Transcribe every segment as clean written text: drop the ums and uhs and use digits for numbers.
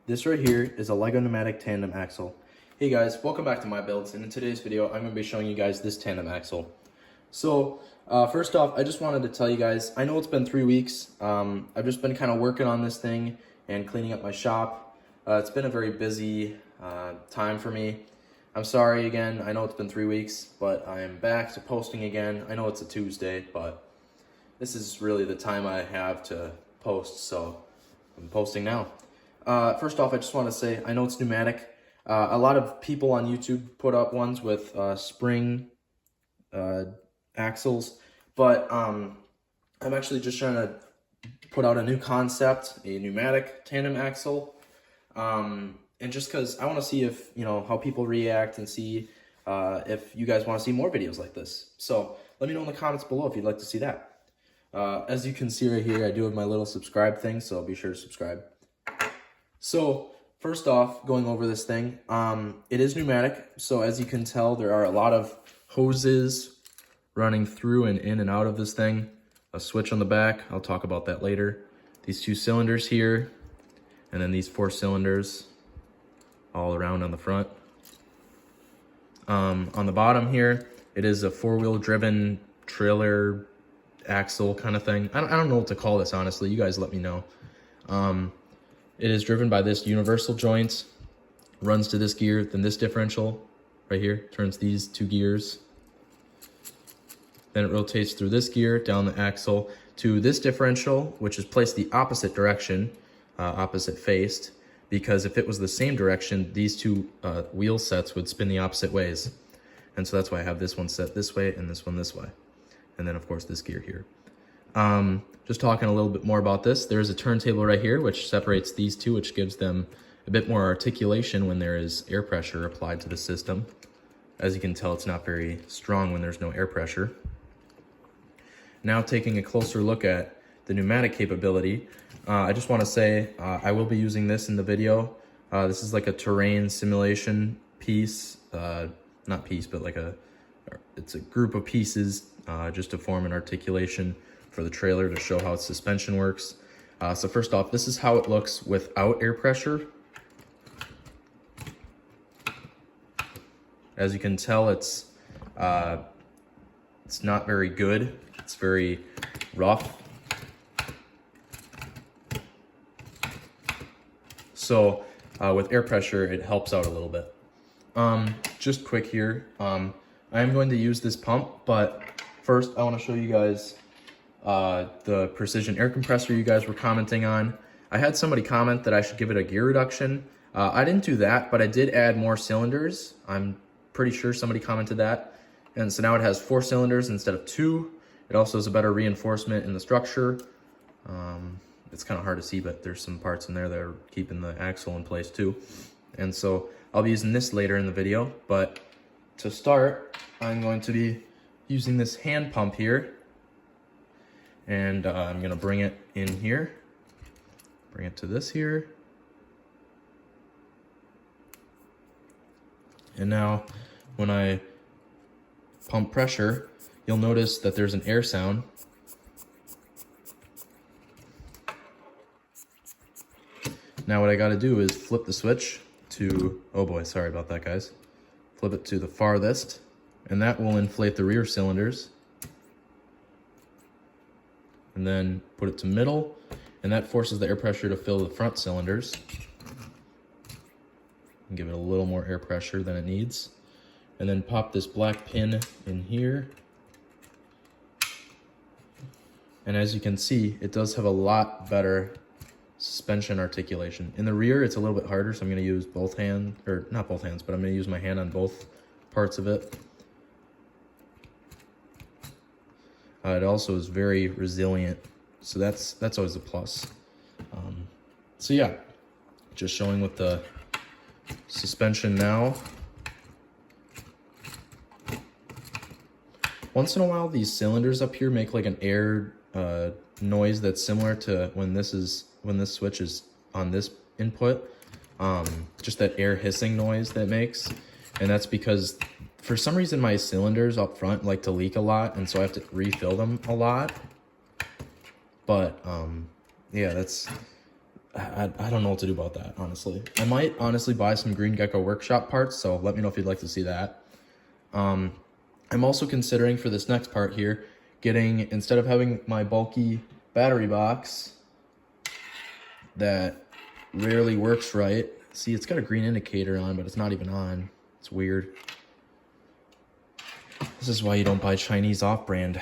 This right here is a LEGO Pneumatic tandem axle. Hey guys, welcome back to my builds, and in today's video I'm going to be showing you guys this tandem axle. So first off, I just wanted to tell you guys, I know it's been 3 weeks. I've just been kind of working on this thing and cleaning up my shop. It's been a very busy time for me. I'm sorry again, I know it's been 3 weeks, but I am back to posting again. I know it's a Tuesday, but this is really the time I have to post, so I'm posting now. First off, I just want to say, I know it's pneumatic. A lot of people on YouTube put up ones with spring axles, but I'm actually just trying to put out a new concept, a pneumatic tandem axle, and just because I want to see if, how people react and see if you guys want to see more videos like this. So let me know in the comments below if you'd like to see that. As you can see right here, I do have my little subscribe thing, so be sure to subscribe. So first off, going over this thing, it is pneumatic. So as you can tell, there are a lot of hoses running through and in and out of this thing. A switch on the back, I'll talk about that later. These 2 cylinders here, and then these 4 cylinders all around on the front. On the bottom here, it is a 4-wheel driven trailer axle kind of thing. I don't know what to call this, honestly. You guys let me know. It is driven by this universal joint, runs to this gear, then this differential right here turns these 2 gears. Then it rotates through this gear down the axle to this differential, which is placed the opposite direction, opposite faced, because if it was the same direction, these 2 wheel sets would spin the opposite ways. And so that's why I have this one set this way and this one this way. And then of course this gear here. Just talking a little bit more about this, there's a turntable right here which separates these 2, which gives them a bit more articulation when there is air pressure applied to the system. As you can tell, it's not very strong when there's no air pressure. Now taking a closer look at the pneumatic capability, I just want to say I will be using this in the video. This is like a terrain simulation piece, not piece, but like it's a group of pieces just to form an articulation for the trailer to show how its suspension works. So first off, this is how it looks without air pressure. As you can tell, it's not very good. It's very rough. So with air pressure, it helps out a little bit. Just quick here, I am going to use this pump, but first I want to show you guys the precision air compressor you guys were commenting on. I had somebody comment that I should give it a gear reduction. I didn't do that, but I did add more cylinders. I'm pretty sure somebody commented that. And so now it has 4 cylinders instead of 2. It also has a better reinforcement in the structure. It's kind of hard to see, but there's some parts in there that are keeping the axle in place too. And so I'll be using this later in the video, but to start, I'm going to be using this hand pump here. And I'm gonna bring it in here, bring it to this here. And now when I pump pressure, you'll notice that there's an air sound. Now what I gotta do is flip the switch to, oh boy, sorry about that guys. Flip it to the farthest, and that will inflate the rear cylinders. And then put it to middle, and that forces the air pressure to fill the front cylinders. And give it a little more air pressure than it needs. And then pop this black pin in here. And as you can see, it does have a lot better suspension articulation. In the rear, it's a little bit harder, so I'm gonna use both hands, or not both hands, but I'm gonna use my hand on both parts of it. It also is very resilient, so that's always a plus. So yeah, just showing with the suspension now. Once in a while, these cylinders up here make like an air noise that's similar to when this switch is on this input. Just that air hissing noise that makes, and that's because for some reason my cylinders up front like to leak a lot, and so I have to refill them a lot. But yeah, that's I don't know what to do about that, honestly. I might honestly buy some Green Gecko Workshop parts, so let me know if you'd like to see that. I'm also considering for this next part here, getting, instead of having my bulky battery box that rarely works right. See, it's got a green indicator on, but it's not even on. It's weird. This is why you don't buy Chinese off-brand.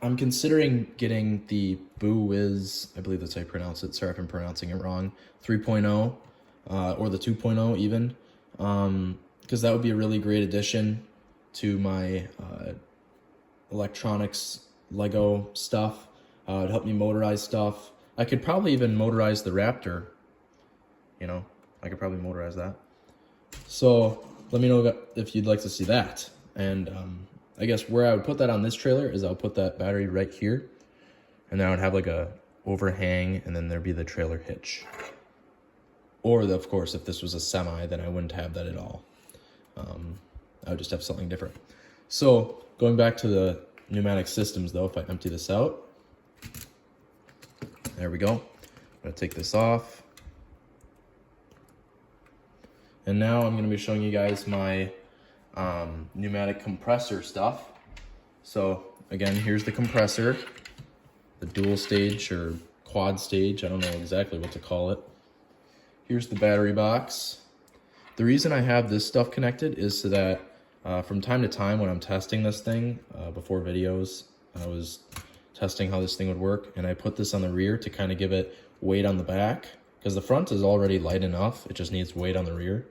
I'm considering getting the Boo-Wiz, I believe that's how you pronounce it. Sorry if I'm pronouncing it wrong. 3.0, or the 2.0 even. Because that would be a really great addition to my electronics Lego stuff. It'd help me motorize stuff. I could probably even motorize the Raptor. You know, I could probably motorize that. So let me know if you'd like to see that. And I guess where I would put that on this trailer is I'll put that battery right here. And then I would have like a overhang, and then there'd be the trailer hitch. Or of course, if this was a semi, then I wouldn't have that at all. I would just have something different. So going back to the pneumatic systems though, if I empty this out, there we go. I'm gonna take this off. And now I'm gonna be showing you guys my pneumatic compressor stuff. So again, here's the compressor, the dual stage or quad stage, I don't know exactly what to call it. Here's the battery box. The reason I have this stuff connected is so that from time to time when I'm testing this thing, before videos, I was testing how this thing would work, and I put this on the rear to kind of give it weight on the back, because the front is already light enough, it just needs weight on the rear.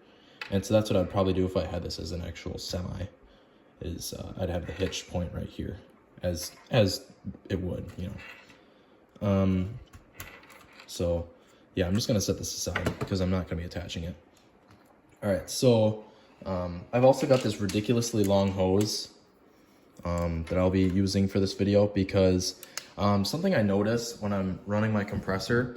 And so that's what I'd probably do if I had this as an actual semi, is I'd have the hitch point right here, as it would, you know. So yeah, I'm just gonna set this aside because I'm not gonna be attaching it. All right, so I've also got this ridiculously long hose that I'll be using for this video, because something I notice when I'm running my compressor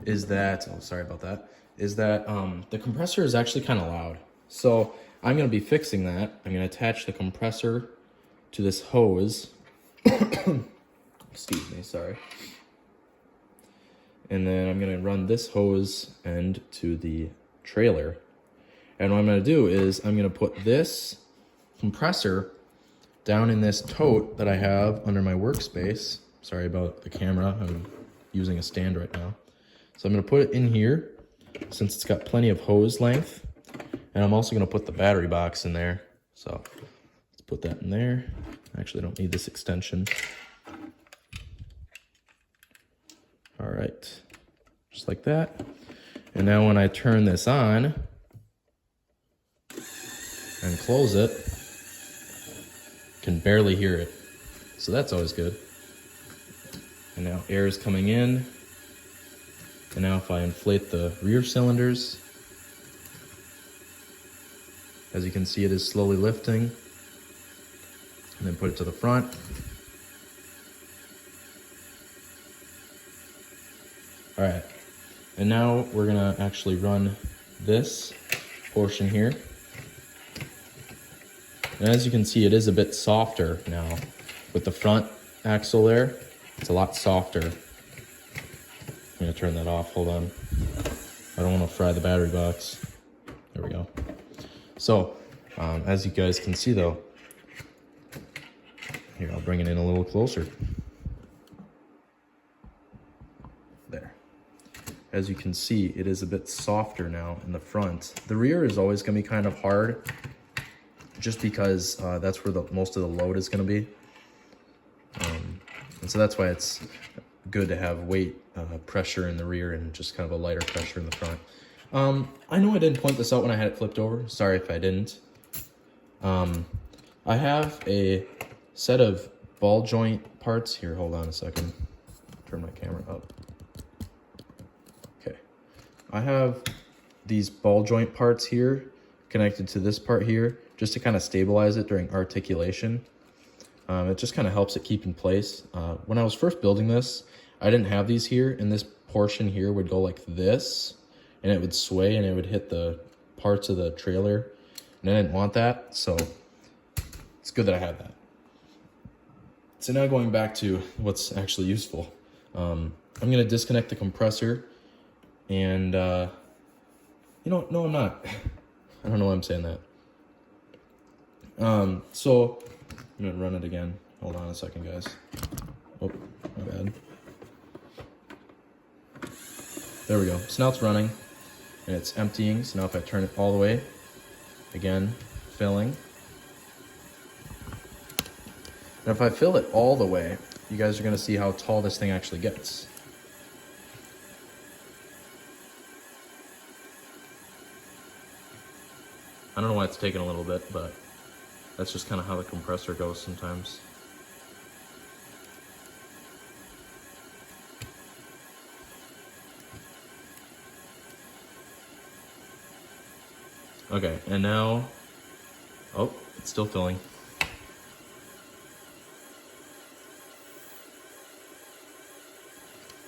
is that, oh, sorry about that, is that the compressor is actually kind of loud. So I'm going to be fixing that. I'm going to attach the compressor to this hose. Excuse me, sorry. And then I'm going to run this hose end to the trailer. And what I'm going to do is I'm going to put this compressor down in this tote that I have under my workspace. Sorry about the camera, I'm using a stand right now. So I'm going to put it in here, since it's got plenty of hose length. And I'm also going to put the battery box in there. So let's put that in there. Actually, I don't need this extension. All right, just like that. And now when I turn this on and close it, can barely hear it. So that's always good. And now air is coming in. And now if I inflate the rear cylinders, as you can see, it is slowly lifting. And then put it to the front. All right, and now we're gonna actually run this portion here. And as you can see, it is a bit softer now. With the front axle there, it's a lot softer. I'm gonna turn that off, hold on. I don't wanna fry the battery box. There we go. So, as you guys can see though, here, I'll bring it in a little closer. There. As you can see, it is a bit softer now in the front. The rear is always gonna be kind of hard, just because that's where most of the load is gonna be. And so that's why it's good to have weight pressure in the rear and just kind of a lighter pressure in the front. I know I didn't point this out when I had it flipped over. Sorry if I didn't. I have a set of ball joint parts. Here, hold on a second. Turn my camera up. Okay. I have these ball joint parts here connected to this part here, just to kind of stabilize it during articulation. It just kind of helps it keep in place. When I was first building this, I didn't have these here, and this portion here would go like this, and it would sway and it would hit the parts of the trailer, and I didn't want that, so it's good that I had that. So now going back to what's actually useful. I'm gonna disconnect the compressor And, you know, no, I'm not. I don't know why I'm saying that. So I'm gonna run it again. Hold on a second, guys. Oh, my bad. There we go. So now it's running and it's emptying. So now if I turn it all the way, again, filling. And if I fill it all the way, you guys are gonna see how tall this thing actually gets. I don't know why it's taking a little bit, but that's just kind of how the compressor goes sometimes. Okay, and now, oh, it's still filling.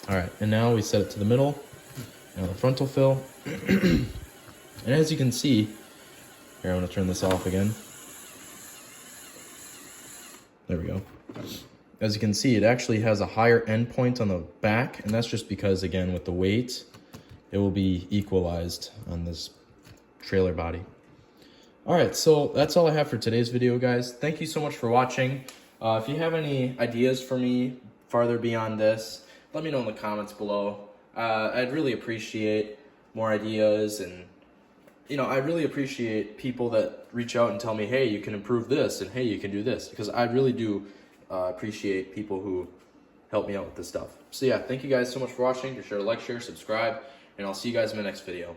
All right, and now we set it to the middle, and the front will fill. And as you can see, here, I'm gonna turn this off again. There we go. As you can see, it actually has a higher end point on the back, and that's just because, again, with the weight, it will be equalized on this trailer body. All right, so that's all I have for today's video, guys. Thank you so much for watching. If you have any ideas for me farther beyond this, let me know in the comments below. I'd really appreciate more ideas, and I really appreciate people that reach out and tell me, hey, you can improve this, and hey, you can do this, because I really do appreciate people who help me out with this stuff. So yeah, thank you guys so much for watching. Be sure to like, share, subscribe, and I'll see you guys in my next video.